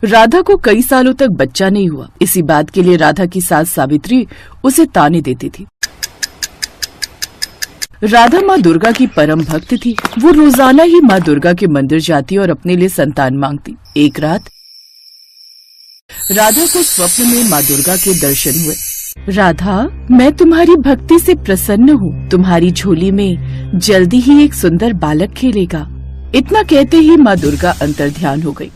राधा को कई सालों तक बच्चा नहीं हुआ। इसी बात के लिए राधा की सास सावित्री उसे ताने देती थी। राधा माँ दुर्गा की परम भक्त थी। वो रोजाना ही माँ दुर्गा के मंदिर जाती और अपने लिए संतान मांगती। एक रात राधा को स्वप्न में माँ दुर्गा के दर्शन हुए। राधा, मैं तुम्हारी भक्ति से प्रसन्न हूँ। तुम्हारी झोली में जल्दी ही एक सुंदर बालक खेलेगा। इतना कहते ही माँ दुर्गा अंतर्ध्यान हो गई।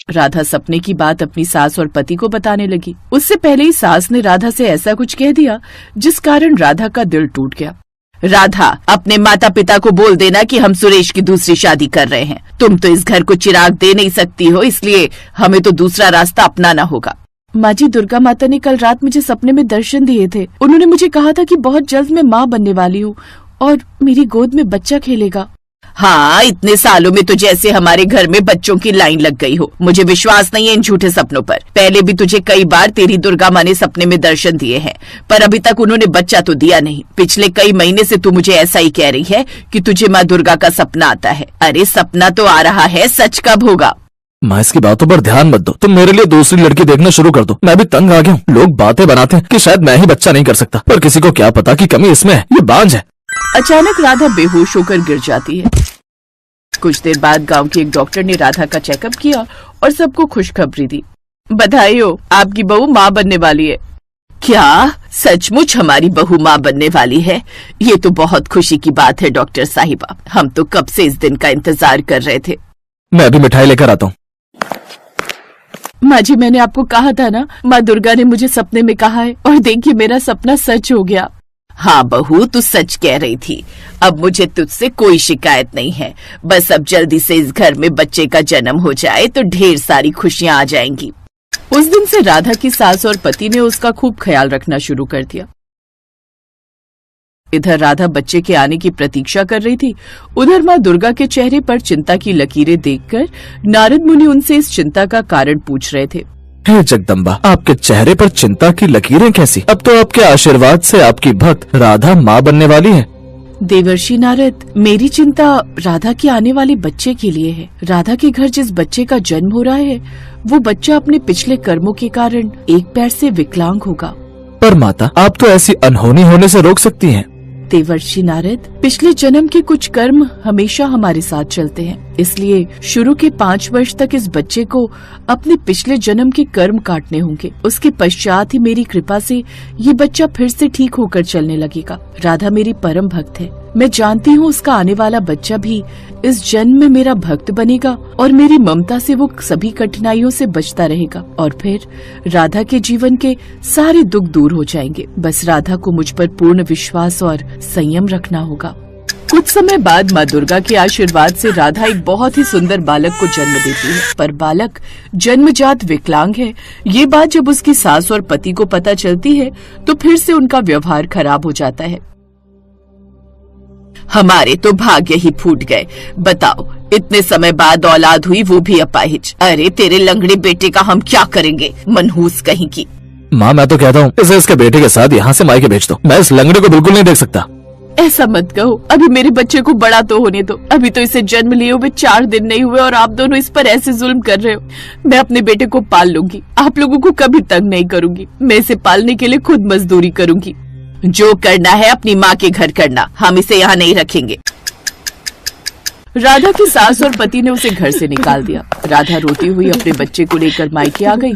राधा सपने की बात अपनी सास और पति को बताने लगी। उससे पहले ही सास ने राधा से ऐसा कुछ कह दिया जिस कारण राधा का दिल टूट गया। राधा, अपने माता पिता को बोल देना कि हम सुरेश की दूसरी शादी कर रहे हैं। तुम तो इस घर को चिराग दे नहीं सकती हो, इसलिए हमें तो दूसरा रास्ता अपनाना होगा। माँ जी, दुर्गा माता ने कल रात मुझे सपने में दर्शन दिए थे। उन्होंने मुझे कहा था कि बहुत जल्द मैं माँ बनने वाली हूँ और मेरी गोद में बच्चा खेलेगा। हाँ, इतने सालों में तो जैसे हमारे घर में बच्चों की लाइन लग गई हो। मुझे विश्वास नहीं है इन झूठे सपनों पर। पहले भी तुझे कई बार तेरी दुर्गा माँ ने सपने में दर्शन दिए हैं, पर अभी तक उन्होंने बच्चा तो दिया नहीं। पिछले कई महीने से तू मुझे ऐसा ही कह रही है कि तुझे माँ दुर्गा का सपना आता है। अरे सपना तो आ रहा है, सच कब होगा? माँ, इसकी बातों पर ध्यान मत दो। तुम मेरे लिए दूसरी लड़की देखना शुरू कर दो। मैं भी तंग आ गया हूँ। लोग बातें बनाते हैं कि शायद मैं ही बच्चा नहीं कर सकता, पर किसी को क्या पता कि कमी इसमें है। ये बांझ है। अचानक राधा बेहोश होकर गिर जाती है। कुछ देर बाद गांव के एक डॉक्टर ने राधा का चेकअप किया और सबको खुशखबरी दी। बधाई हो, आपकी बहू माँ बनने वाली है। क्या सचमुच हमारी बहू माँ बनने वाली है? ये तो बहुत खुशी की बात है डॉक्टर साहिबा। हम तो कब से इस दिन का इंतजार कर रहे थे। मैं अभी मिठाई लेकर आता हूँ। माँ जी, मैंने आपको कहा था ना, माँ दुर्गा ने मुझे सपने में कहा है और देखिए मेरा सपना सच हो गया। हाँ बहू, तू सच कह रही थी। अब मुझे तुझसे कोई शिकायत नहीं है। बस अब जल्दी से इस घर में बच्चे का जन्म हो जाए तो ढेर सारी खुशियाँ आ जाएंगी। उस दिन से राधा की सास और पति ने उसका खूब ख्याल रखना शुरू कर दिया। इधर राधा बच्चे के आने की प्रतीक्षा कर रही थी। उधर माँ दुर्गा के चेहरे पर चिंता की लकीरें देखकर नारद मुनि उनसे इस चिंता का कारण पूछ रहे थे। हे जगदम्बा, आपके चेहरे पर चिंता की लकीरें कैसी? अब तो आपके आशीर्वाद से आपकी भक्त राधा माँ बनने वाली है। देवर्षि नारद, मेरी चिंता राधा के आने वाले बच्चे के लिए है। राधा के घर जिस बच्चे का जन्म हो रहा है, वो बच्चा अपने पिछले कर्मों के कारण एक पैर से विकलांग होगा। पर माता, आप तो ऐसी अनहोनी होने से रोक सकती हैं। देवर्षि नारद, पिछले जन्म के कुछ कर्म हमेशा हमारे साथ चलते हैं, इसलिए शुरू के 5 वर्ष तक इस बच्चे को अपने पिछले जन्म के कर्म काटने होंगे। उसके पश्चात ही मेरी कृपा से ये बच्चा फिर से ठीक होकर चलने लगेगा। राधा मेरी परम भक्त है। मैं जानती हूँ उसका आने वाला बच्चा भी इस जन्म में मेरा भक्त बनेगा और मेरी ममता से वो सभी कठिनाइयों से बचता रहेगा और फिर राधा के जीवन के सारे दुख दूर हो जाएंगे। बस राधा को मुझ पर पूर्ण विश्वास और संयम रखना होगा। कुछ समय बाद माँ दुर्गा के आशीर्वाद से राधा एक बहुत ही सुंदर बालक को जन्म देती है, पर बालक जन्मजात विकलांग है। ये बात जब उसकी सास और पति को पता चलती है तो फिर से उनका व्यवहार खराब हो जाता है। हमारे तो भाग्य ही फूट गए। बताओ, इतने समय बाद औलाद हुई, वो भी अपाहिज। अरे तेरे लंगड़े बेटे का हम क्या करेंगे? मनहूस कहीं की। माँ, मैं तो कहता हूँ इसे इसके बेटे के साथ यहाँ से मायके भेज दो। मैं इस लंगड़े को बिल्कुल नहीं देख सकता। ऐसा मत कहो, अभी मेरे बच्चे को बड़ा तो होने दो। अभी तो इसे जन्म लिए हुए 4 दिन नहीं हुए और आप दोनों इस पर ऐसे जुल्म कर रहे हो। मैं अपने बेटे को पाल लूंगी, आप लोगों को कभी तंग नहीं करूंगी। मैं इसे पालने के लिए खुद मजदूरी करूंगी। जो करना है अपनी माँ के घर करना, हम इसे यहाँ नहीं रखेंगे। राधा की सास और पति ने उसे घर से निकाल दिया। राधा रोती हुई अपने बच्चे को लेकर मायके आ गई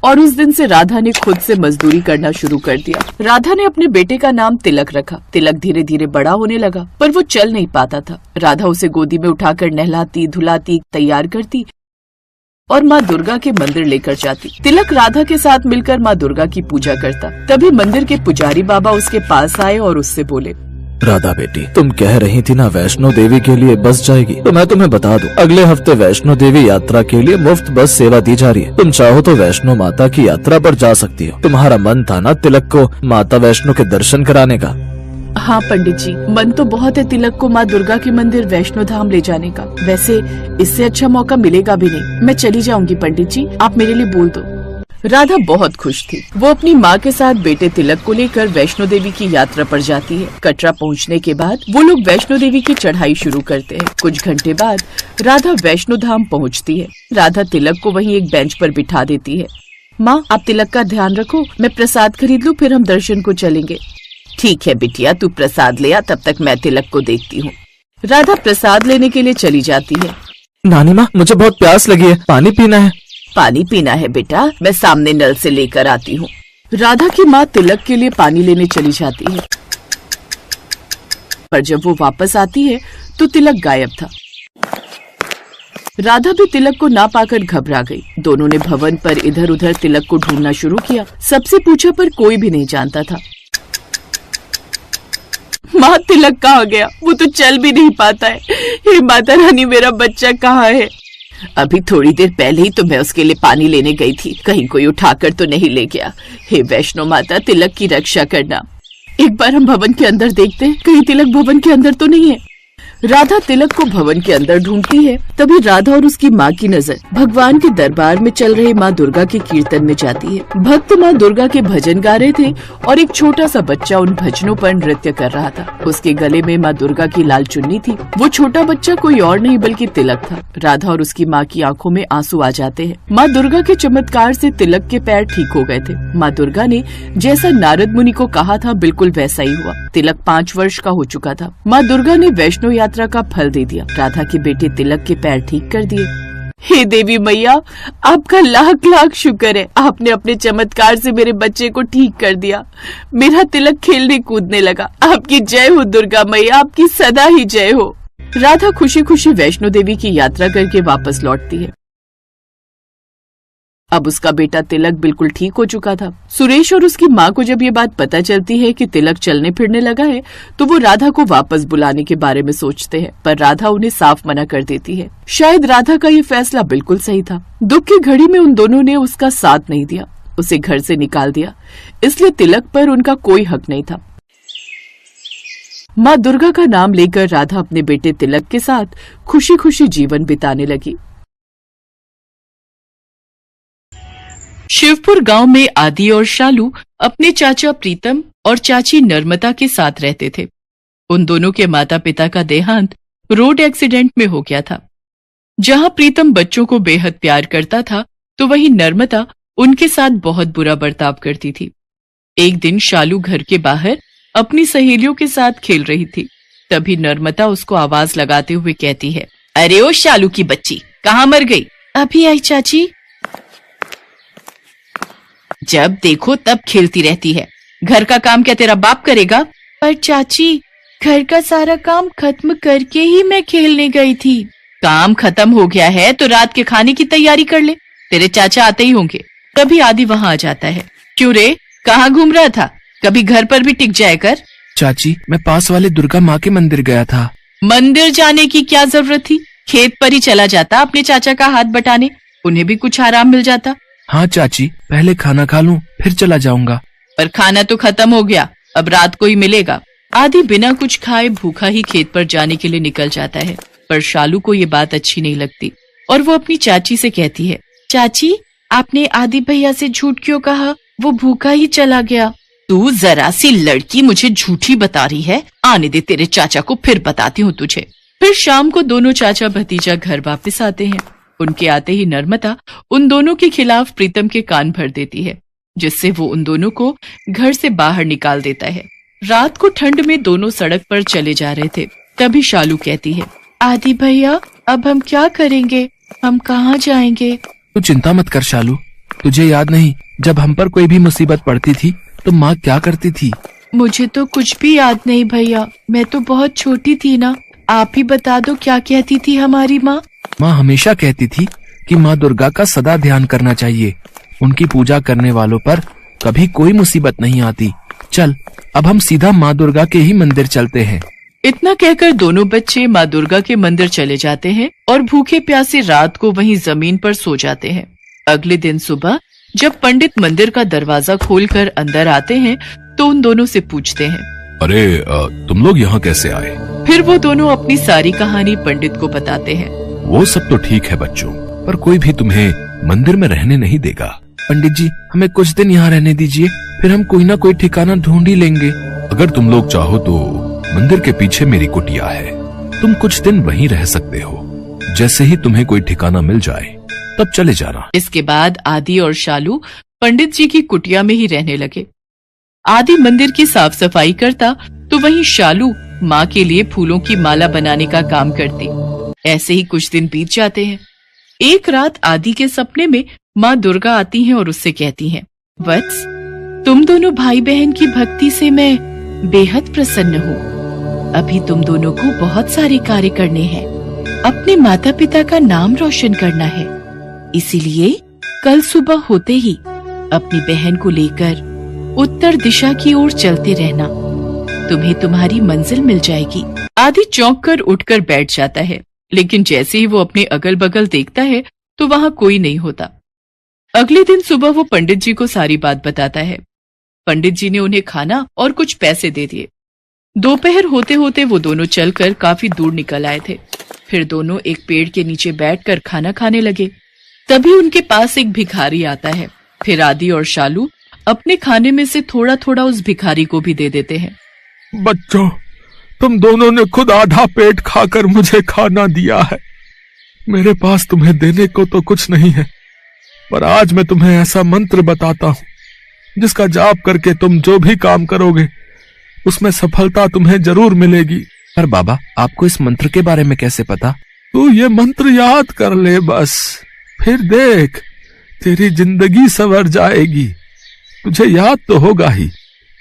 और उस दिन से राधा ने खुद से मजदूरी करना शुरू कर दिया। राधा ने अपने बेटे का नाम तिलक रखा। तिलक धीरे धीरे बड़ा होने लगा, पर वो चल नहीं पाता था। राधा उसे गोदी में उठाकर नहलाती, धुलाती, तैयार करती और माँ दुर्गा के मंदिर लेकर जाती। तिलक राधा के साथ मिलकर माँ दुर्गा की पूजा करता। तभी मंदिर के पुजारी बाबा उसके पास आए और उससे बोले, राधा बेटी, तुम कह रही थी ना वैष्णो देवी के लिए बस जाएगी, तो मैं तुम्हें बता दूं, अगले हफ्ते वैष्णो देवी यात्रा के लिए मुफ्त बस सेवा दी जा रही है। तुम चाहो तो वैष्णो माता की यात्रा पर जा सकती हो। तुम्हारा मन था ना तिलक को माता वैष्णो के दर्शन कराने का? हाँ पंडित जी, मन तो बहुत है तिलक को माँ दुर्गा के मंदिर वैष्णो धाम ले जाने का। वैसे इससे अच्छा मौका मिलेगा भी नहीं। मैं चली जाऊंगी पंडित जी, आप मेरे लिए बोल दो। राधा बहुत खुश थी। वो अपनी माँ के साथ बेटे तिलक को लेकर वैष्णो देवी की यात्रा पर जाती है। कटरा पहुँचने के बाद वो लोग वैष्णो देवी की चढ़ाई शुरू करते हैं। कुछ घंटे बाद राधा वैष्णो धाम पहुँचती है। राधा तिलक को वहीं एक बेंच पर बिठा देती है। माँ, आप तिलक का ध्यान रखो, मैं प्रसाद खरीद लूँ, फिर हम दर्शन को चलेंगे। ठीक है बिटिया, तू प्रसाद ले आ, तब तक मैं तिलक को देखती हूँ। राधा प्रसाद लेने के लिए चली जाती है। नानी माँ, मुझे बहुत प्यास लगी है, पानी पीना है। पानी पीना है बेटा, मैं सामने नल से लेकर आती हूँ। राधा की माँ तिलक के लिए पानी लेने चली जाती है, पर जब वो वापस आती है तो तिलक गायब था। राधा भी तिलक को ना पाकर घबरा गई। दोनों ने भवन पर इधर उधर तिलक को ढूंढना शुरू किया। सबसे पूछा पर कोई भी नहीं जानता था। माँ, तिलक कहाँ गया? वो तो चल भी नहीं पाता है। हे माता रानी, मेरा बच्चा कहाँ है? अभी थोड़ी देर पहले ही तो मैं उसके लिए पानी लेने गई थी, कहीं कोई उठाकर तो नहीं ले गया। हे वैष्णो माता, तिलक की रक्षा करना। एक बार हम भवन के अंदर देखते हैं, कहीं तिलक भवन के अंदर तो नहीं है। राधा तिलक को भवन के अंदर ढूंढती है। तभी राधा और उसकी माँ की नजर भगवान के दरबार में चल रहे माँ दुर्गा के कीर्तन में जाती है। भक्त माँ दुर्गा के भजन गा रहे थे और एक छोटा सा बच्चा उन भजनों पर नृत्य कर रहा था। उसके गले में माँ दुर्गा की लाल चुन्नी थी। वो छोटा बच्चा कोई और नहीं बल्कि तिलक था। राधा और उसकी माँ की आंखों में आंसू आ जाते हैं। माँ दुर्गा के चमत्कार से तिलक के पैर ठीक हो गए थे। माँ दुर्गा ने जैसा नारद मुनि को कहा था बिल्कुल वैसा ही हुआ। तिलक 5 वर्ष का हो चुका था। माँ दुर्गा ने वैष्णो यात्रा का फल दे दिया। राधा के बेटे तिलक के पैर ठीक कर दिए। हे देवी मैया, आपका लाख लाख शुक्र है। आपने अपने चमत्कार से मेरे बच्चे को ठीक कर दिया। मेरा तिलक खेलने कूदने लगा। आपकी जय हो दुर्गा मैया, आपकी सदा ही जय हो। राधा खुशी खुशी वैष्णो देवी की यात्रा करके वापस लौटती है। अब उसका बेटा तिलक बिल्कुल ठीक हो चुका था। सुरेश और उसकी माँ को जब ये बात पता चलती है कि तिलक चलने फिरने लगा है, तो वो राधा को वापस बुलाने के बारे में सोचते हैं, पर राधा उन्हें साफ मना कर देती है। शायद राधा का ये फैसला बिल्कुल सही था। दुख की घड़ी में उन दोनों ने उसका साथ नहीं दिया, उसे घर से निकाल दिया, इसलिए तिलक पर उनका कोई हक नहीं था। माँ दुर्गा का नाम लेकर राधा अपने बेटे तिलक के साथ खुशी खुशी जीवन बिताने लगी। शिवपुर गांव में आदि और शालू अपने चाचा प्रीतम और चाची नर्मदा के साथ रहते थे। उन दोनों के माता पिता का देहांत रोड एक्सीडेंट में हो गया था। जहां प्रीतम बच्चों को बेहद प्यार करता था, तो वहीं नर्मदा उनके साथ बहुत बुरा बर्ताव करती थी। एक दिन शालू घर के बाहर अपनी सहेलियों के साथ खेल रही थी। तभी नर्मदा उसको आवाज लगाते हुए कहती है, अरे ओ शालू की बच्ची, कहाँ मर गई? अभी आई चाची। जब देखो तब खेलती रहती है। घर का काम क्या तेरा बाप करेगा? पर चाची, घर का सारा काम खत्म करके ही मैं खेलने गई थी। काम खत्म हो गया है तो रात के खाने की तैयारी कर ले, तेरे चाचा आते ही होंगे। तभी आदि वहाँ आ जाता है। क्यों रे, कहाँ घूम रहा था? कभी घर पर भी टिक जाया कर। चाची, मैं पास वाले दुर्गा माँ के मंदिर गया था। मंदिर जाने की क्या जरूरत थी? खेत पर ही चला जाता अपने चाचा का हाथ बटाने, उन्हें भी कुछ आराम मिल जाता। हाँ चाची, पहले खाना खा लूं, फिर चला जाऊंगा। पर खाना तो खत्म हो गया, अब रात को ही मिलेगा। आदि बिना कुछ खाए भूखा ही खेत पर जाने के लिए निकल जाता है। पर शालू को ये बात अच्छी नहीं लगती और वो अपनी चाची से कहती है, चाची, आपने आदि भैया से झूठ क्यों कहा? वो भूखा ही चला गया। तू जरा सी लड़की मुझे झूठी बता रही है। आने दे, तेरे चाचा को फिर बताती हूँ तुझे। फिर शाम को दोनों चाचा भतीजा घर वापस आते हैं। उनके आते ही नर्मदा उन दोनों के खिलाफ प्रीतम के कान भर देती है, जिससे वो उन दोनों को घर से बाहर निकाल देता है। रात को ठंड में दोनों सड़क पर चले जा रहे थे। तभी शालू कहती है, आदि भैया, अब हम क्या करेंगे? हम कहाँ जाएंगे? तू चिंता मत कर शालू, तुझे याद नहीं जब हम पर कोई भी मुसीबत पड़ती थी तो माँ क्या करती थी? मुझे तो कुछ भी याद नहीं भैया, मैं तो बहुत छोटी थी ना। आप ही बता दो, क्या कहती थी हमारी माँ? माँ हमेशा कहती थी कि माँ दुर्गा का सदा ध्यान करना चाहिए। उनकी पूजा करने वालों पर कभी कोई मुसीबत नहीं आती। चल, अब हम सीधा माँ दुर्गा के ही मंदिर चलते हैं। इतना कहकर दोनों बच्चे माँ दुर्गा के मंदिर चले जाते हैं और भूखे प्यासे रात को वहीं जमीन पर सो जाते हैं। अगले दिन सुबह जब पंडित मंदिर का दरवाजा खोलकर अंदर आते हैं तो उन दोनों से पूछते हैं, अरे तुम लोग यहाँ कैसे आए? फिर वो दोनों अपनी सारी कहानी पंडित को बताते हैं। वो सब तो ठीक है बच्चों, पर कोई भी तुम्हें मंदिर में रहने नहीं देगा। पंडित जी, हमें कुछ दिन यहाँ रहने दीजिए, फिर हम कोई ना कोई ठिकाना ढूंढ ही लेंगे। अगर तुम लोग चाहो तो मंदिर के पीछे मेरी कुटिया है, तुम कुछ दिन वहीं रह सकते हो। जैसे ही तुम्हें कोई ठिकाना मिल जाए तब चले जाना। इसके बाद आदि और शालू पंडित जी की कुटिया में ही रहने लगे। आदि मंदिर की साफ सफाई करता तो वहीं शालू माँ के लिए फूलों की माला बनाने का काम करती। ऐसे ही कुछ दिन बीत जाते हैं। एक रात आदि के सपने में माँ दुर्गा आती हैं और उससे कहती हैं, वत्स, तुम दोनों भाई बहन की भक्ति से मैं बेहद प्रसन्न हूँ। अभी तुम दोनों को बहुत सारे कार्य करने हैं, अपने माता पिता का नाम रोशन करना है। इसीलिए कल सुबह होते ही अपनी बहन को लेकर उत्तर दिशा की ओर चलते रहना। तुम्हें तुम्हारी मंजिल मिल जाएगी। आदि चौंक कर उठकर बैठ जाता है, लेकिन जैसे ही वो अपने अगल बगल देखता है तो वहाँ कोई नहीं होता। अगले दिन सुबह वो पंडित जी को सारी बात बताता है। पंडित जी ने उन्हें खाना और कुछ पैसे दे दिए। दोपहर होते होते वो दोनों चलकर काफी दूर निकल आए थे। फिर दोनों एक पेड़ के नीचे बैठकर खाना खाने लगे। तभी उनके पास एक भिखारी आता है। फिर आदि और शालू अपने खाने में से थोड़ा थोड़ा उस भिखारी को भी दे देते हैं। बच्चों, तुम दोनों ने खुद आधा पेट खाकर मुझे खाना दिया है। मेरे पास तुम्हें देने को तो कुछ नहीं है, पर आज मैं तुम्हें ऐसा मंत्र बताता हूँ जिसका जाप करके तुम जो भी काम करोगे उसमें सफलता तुम्हें जरूर मिलेगी। पर बाबा, आपको इस मंत्र के बारे में कैसे पता? तू ये मंत्र याद कर ले बस, फिर देख तेरी जिंदगी संवर जाएगी। तुझे याद तो होगा ही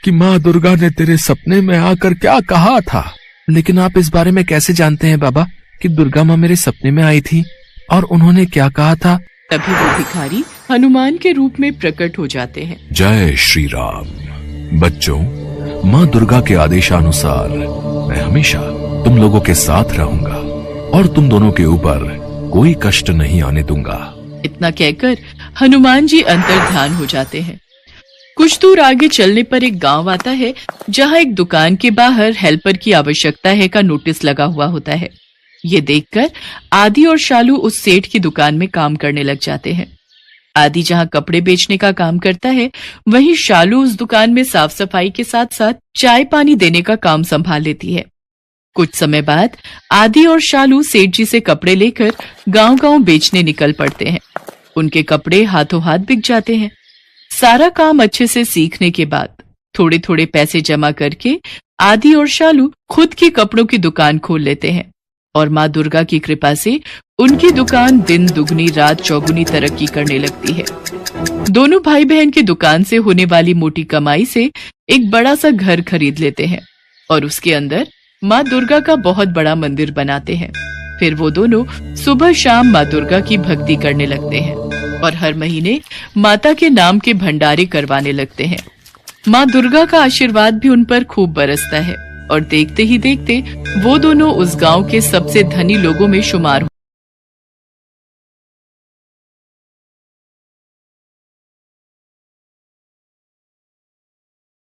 कि माँ दुर्गा ने तेरे सपने में आकर क्या कहा था। लेकिन आप इस बारे में कैसे जानते हैं बाबा कि दुर्गा माँ मेरे सपने में आई थी और उन्होंने क्या कहा था? तभी वो भिखारी हनुमान के रूप में प्रकट हो जाते हैं। जय श्री राम। बच्चों, माँ दुर्गा के आदेशानुसार मैं हमेशा तुम लोगों के साथ रहूंगा और तुम दोनों के ऊपर कोई कष्ट नहीं आने दूंगा। इतना कहकर हनुमान जी अंतर्ध्यान हो जाते हैं। कुछ दूर आगे चलने पर एक गांव आता है जहां एक दुकान के बाहर हेल्पर की आवश्यकता है का नोटिस लगा हुआ होता है। ये देखकर आदि और शालू उस सेठ की दुकान में काम करने लग जाते हैं। आदि जहां कपड़े बेचने का काम करता है, वहीं शालू उस दुकान में साफ सफाई के साथ साथ चाय पानी देने का काम संभाल लेती है। कुछ समय बाद आदि और शालू सेठ जी से कपड़े लेकर गांव-गांव बेचने निकल पड़ते हैं। उनके कपड़े हाथों हाथ बिक जाते हैं। सारा काम अच्छे से सीखने के बाद थोड़े थोड़े पैसे जमा करके आदि और शालू खुद की कपड़ों की दुकान खोल लेते हैं और माँ दुर्गा की कृपा से उनकी दुकान दिन दुगनी रात चौगुनी तरक्की करने लगती है। दोनों भाई बहन की दुकान से होने वाली मोटी कमाई से एक बड़ा सा घर खरीद लेते हैं और उसके अंदर माँ दुर्गा का बहुत बड़ा मंदिर बनाते हैं। फिर वो दोनों सुबह शाम माँ दुर्गा की भक्ति करने लगते हैं और हर महीने माता के नाम के भंडारे करवाने लगते हैं। माँ दुर्गा का आशीर्वाद भी उन पर खूब बरसता है और देखते ही देखते वो दोनों उस गांव के सबसे धनी लोगों में शुमार